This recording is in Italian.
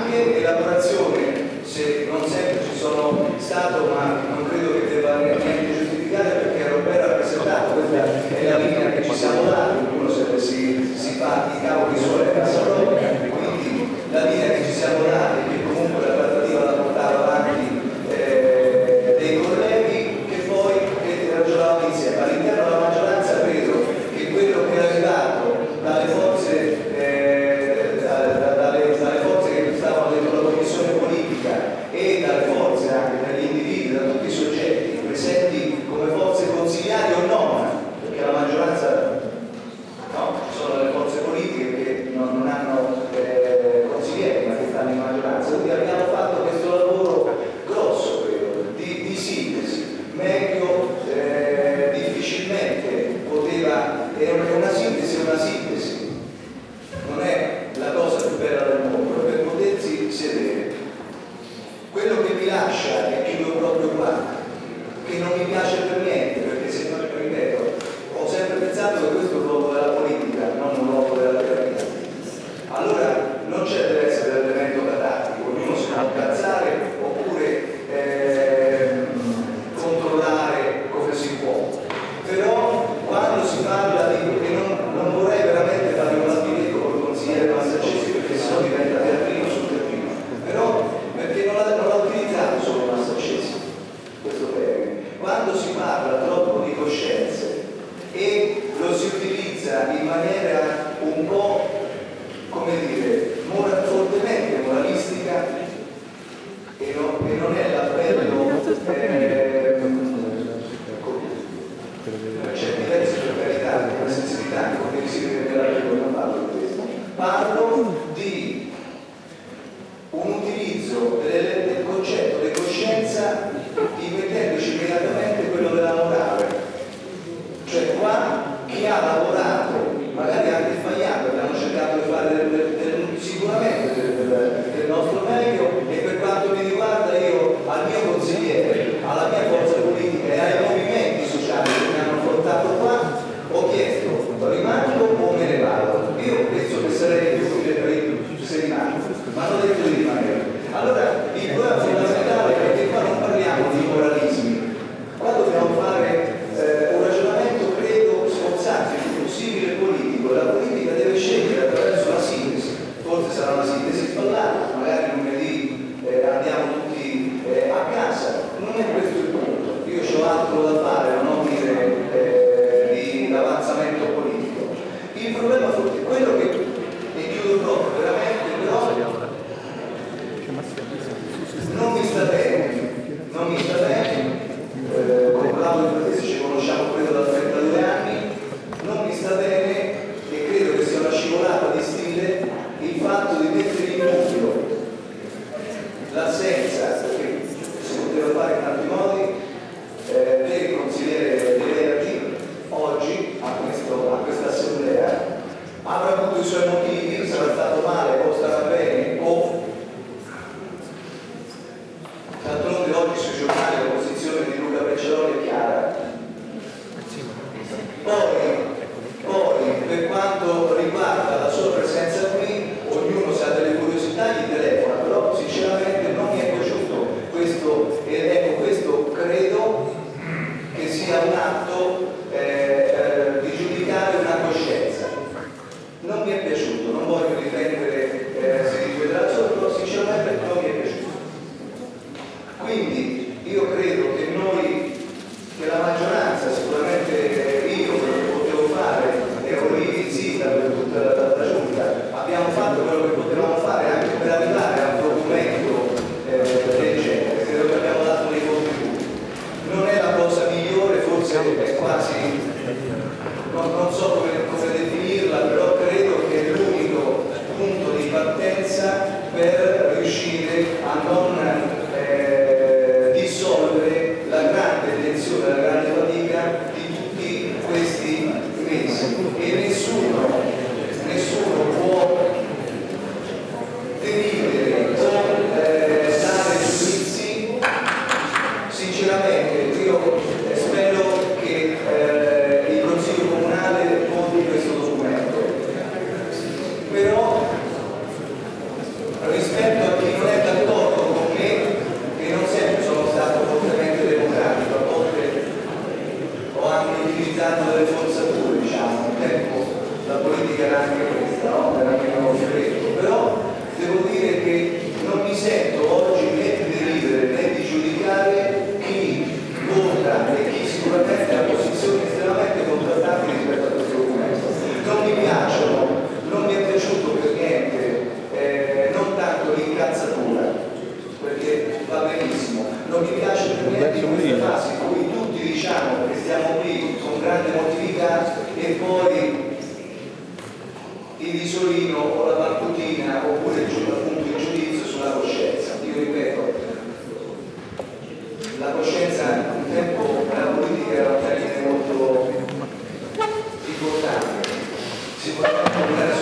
anche elaborazione, se non sempre ci sono stato, ma non credo che debba neanche giustificare perché ero ben rappresentato, questa è la linea che ci siamo dati, ognuno si fa i cavoli suoi a casa propria, quindi la linea che ci siamo dati, che comunque la trattativa la portava avanti dei colleghi che poi ragionavamo insieme. All'interno della maggioranza credo che quello che è arrivato dalle forze che stavano dentro la commissione politica e dalle forze anche dagli individui, da tutti i soggetti presenti come forze consigliari o no, perché la maggioranza no, ci sono le forze politiche che non hanno consiglieri ma che stanno in maggioranza, quindi abbiamo fatto questo lavoro grosso credo, di sintesi, meglio difficilmente poteva, è una sintesi, non è la cosa più bella del mondo, per potersi sedere. Quello che mi lascia, e chiudo proprio qua, che non mi piace per niente, perché se non ripeto, ho sempre pensato che questo è un luogo della politica, non un luogo della terapia. Allora non c'è deve essere l'elemento catartico, ognuno si può incazzare oppure controllare come si può. Però quando si parla di, e non vorrei veramente fare un battimento col consigliere Massaccesi perché sennò diventa teatrino sul teatrino, però perché non l'ha utilizzato solo Massaccesi questo termine. Quando si parla troppo di coscienze e lo si utilizza in maniera un po', come dire, fortemente moralistica e non è l'appello c'è diverso per carità, una sensibilità, come si vede nell'articolo, non parlo di questo, parlo di un utilizzo del concetto di coscienza rimettendoci immediatamente quello della morale, cioè qua chi ha lavorato magari anche sbagliato, abbiamo cercato di fare sicuramente del nostro meglio e per quanto mi riguarda io al mio consigliere, alla mia forza politica e ai movimenti sociali che mi hanno portato qua ho chiesto rimango o me ne vado. Io penso che sarei più se rimango, ma hanno detto di rimanere. Allora il problema fondamentale è che qua non parliamo di moralismi, qua dobbiamo fare un ragionamento credo sforzato, possibile politico. La politica deve scegliere attraverso la sintesi, forse sarà una sintesi sballata, magari lunedì andiamo tutti a casa, non è questo il punto. Io ho altro da fare, non ho dire di avanzamento politico. Il problema è quello che, e chiudo proprio veramente, però non mi sta bene, con Claudio Frattesi ci conosciamo credo da 32 anni, non mi sta bene e credo che sia una scivolata di stile il fatto di mettere in dubbio l'assenza, perché si poteva fare in tanti modi, del consigliere De Verdi oggi a questa assemblea. Avrà avuto i suoi motivi, sarà stato male o starà bene o o la battutina oppure appunto il giudizio sulla coscienza. Io ripeto, la coscienza un tempo nella politica era un termine molto importante, si poteva